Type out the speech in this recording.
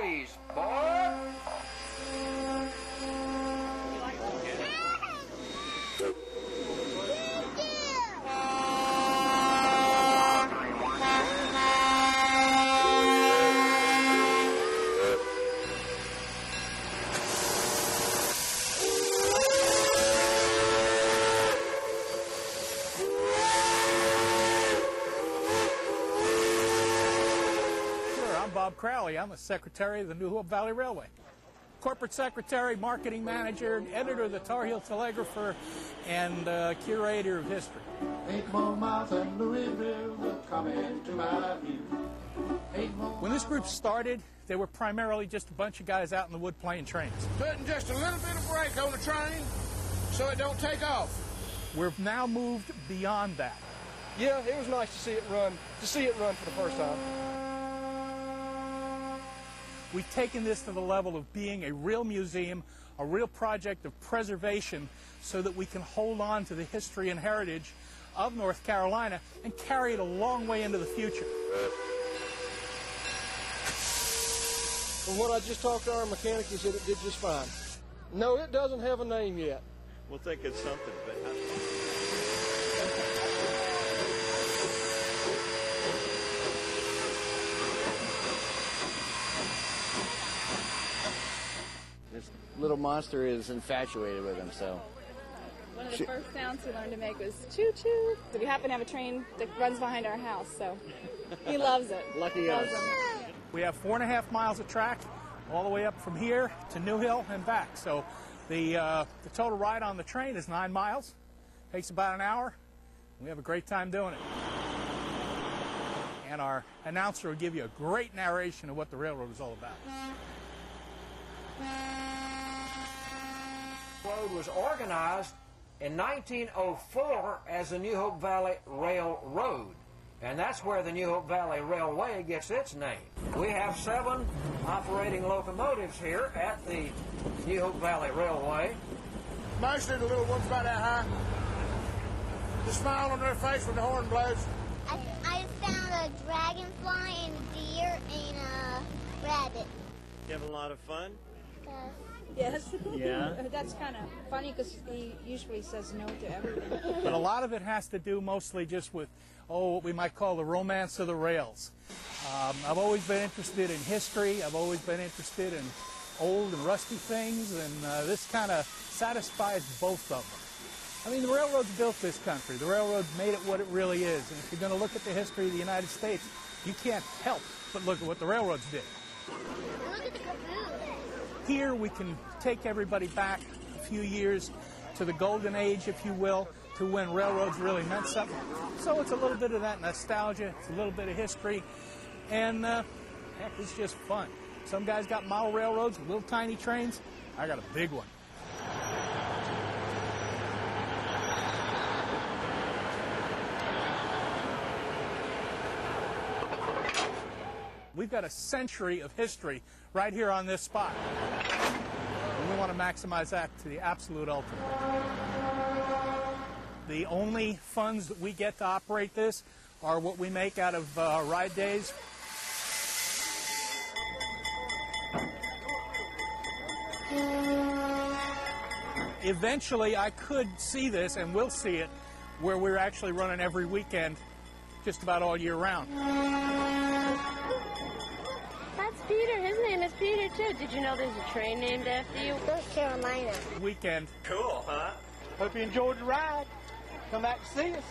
please, boy. Bob Crowley. I'm the secretary of the New Hope Valley Railway. Corporate secretary, marketing manager, editor of the Tar Heel Telegrapher, and curator of history. 8 more miles and Louisville will come into my view. When this group started, they were primarily just a bunch of guys out in the wood playing trains. Putting just a little bit of brake on the train so it don't take off. We've now moved beyond that. Yeah, it was nice to see it run for the first time. We've taken this to the level of being a real museum, a real project of preservation, so that we can hold on to the history and heritage of North Carolina and carry it a long way into the future. From what I just talked to our mechanic, he said it did just fine. No, it doesn't have a name yet. We'll think it's something, but... This little monster is infatuated with him, so. One of the first sounds he learned to make was choo-choo. So we happen to have a train that runs behind our house, so he loves it. Lucky us. We have 4.5 miles of track all the way up from here to New Hill and back. So the total ride on the train is 9 miles. Takes about an hour. We have a great time doing it. And our announcer will give you a great narration of what the railroad is all about. The road was organized in 1904 as the New Hope Valley Railroad, and that's where the New Hope Valley Railway gets its name. We have 7 operating locomotives here at the New Hope Valley Railway. Mostly the little ones about that high. The smile on their face when the horn blows. I found a dragonfly and a deer and a rabbit. You have a lot of fun? Yes. Yeah. That's kind of funny because he usually says no to everything. But a lot of it has to do mostly just with, what we might call the romance of the rails. I've always been interested in history. I've always been interested in old and rusty things, and this kind of satisfies both of them. I mean, the railroads built this country. The railroads made it what it really is. And if you're going to look at the history of the United States, you can't help but look at what the railroads did. Look at the caboose. Here we can take everybody back a few years to the golden age, if you will, to when railroads really meant something. So it's a little bit of that nostalgia, it's a little bit of history, and heck, it's just fun. Some guys got model railroads with little tiny trains. I got a big one. We've got a century of history right here on this spot. And we want to maximize that to the absolute ultimate. The only funds that we get to operate this are what we make out of ride days. Eventually, I could see this, and will see it, where we're actually running every weekend, just about all year round. That's Peter. His name is Peter, too. Did you know there's a train named after you? North Carolina. Weekend. Cool, huh? Hope you enjoyed the ride. Come back to see us.